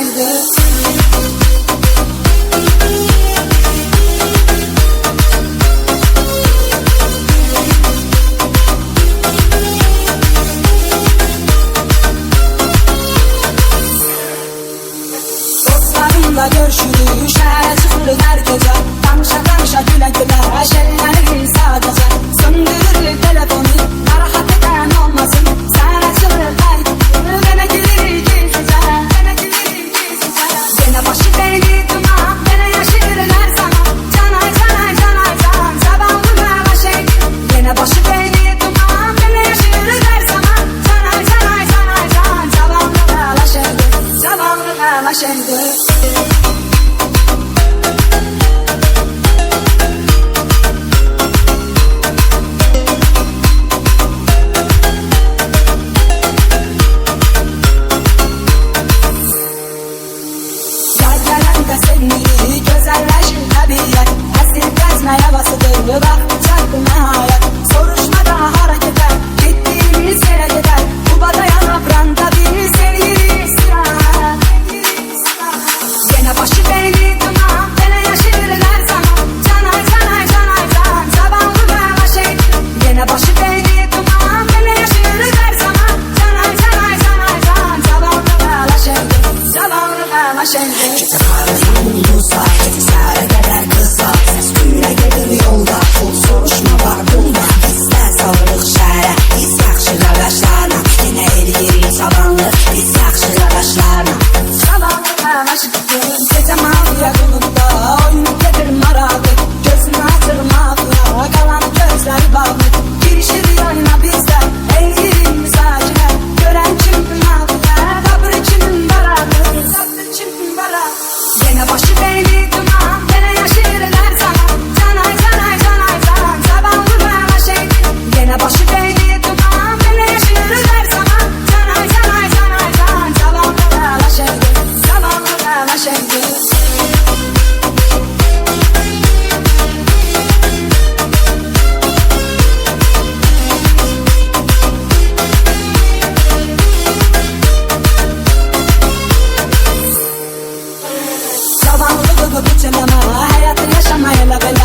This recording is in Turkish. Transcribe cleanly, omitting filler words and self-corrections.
laşaydı. Dostlarımla görüşürüz, şehre çıkırız her gece. Danışa danışa güle güle, şenleniriz sadece. Söndürür telefonu, narahat eden olmasın. Sen açılır kaygı, bana gelir gizlice. Gene başı beni duman, bana yaşırır her zaman. Canay canay canay can, sabahlı laşaydı. Gene başı beni duman, bana yaşırır her zaman. Canay canay canay can, sabahlı laşaydı. Sabahlı laşaydı. Seni güzelleşir tabiat, esir gezme havasıdır. Bak çarpına hayat, soruşmadan hareket et. Gittiğimiz yere gider, Kuba'da yanıp randa bir sevgili sıra. Gene başı beni duman, bana yaşırır her zaman. Canay canay canay can, sabahlı laşaydı. Gene başı beni duman, bana yaşırır her zaman. Canay canay canay can, sabahlı laşaydı. Sabahlı laşaydı. Sare kadar kısa, üstüne gelir yolda. Full soruşma var bunda. İster sağlık şehre, biz yakşı kardeşlerine. Yine eriyirik sabanlı, biz yakşı kardeşlerine. Sabahlı laşaydı. Gece maviye bulutta, oyunu gelir maravı. Gözünü açır maviye, kalan gözler bağlı. Girişir yayına bizde, eğilir misacine. Gören kim maviye, sabır için baralı. Sabır için baralı. Gene başı beni duman, bana yaşırır her zaman. Canay canay canay can, sabahlı laşaydı. Gene başı beni duman, bana yaşırır her zaman. Canay canay canay can, sabahlı laşaydı. Sabahlı laşaydı. Sabahlı biçileme, hayatı yaşamayla bela.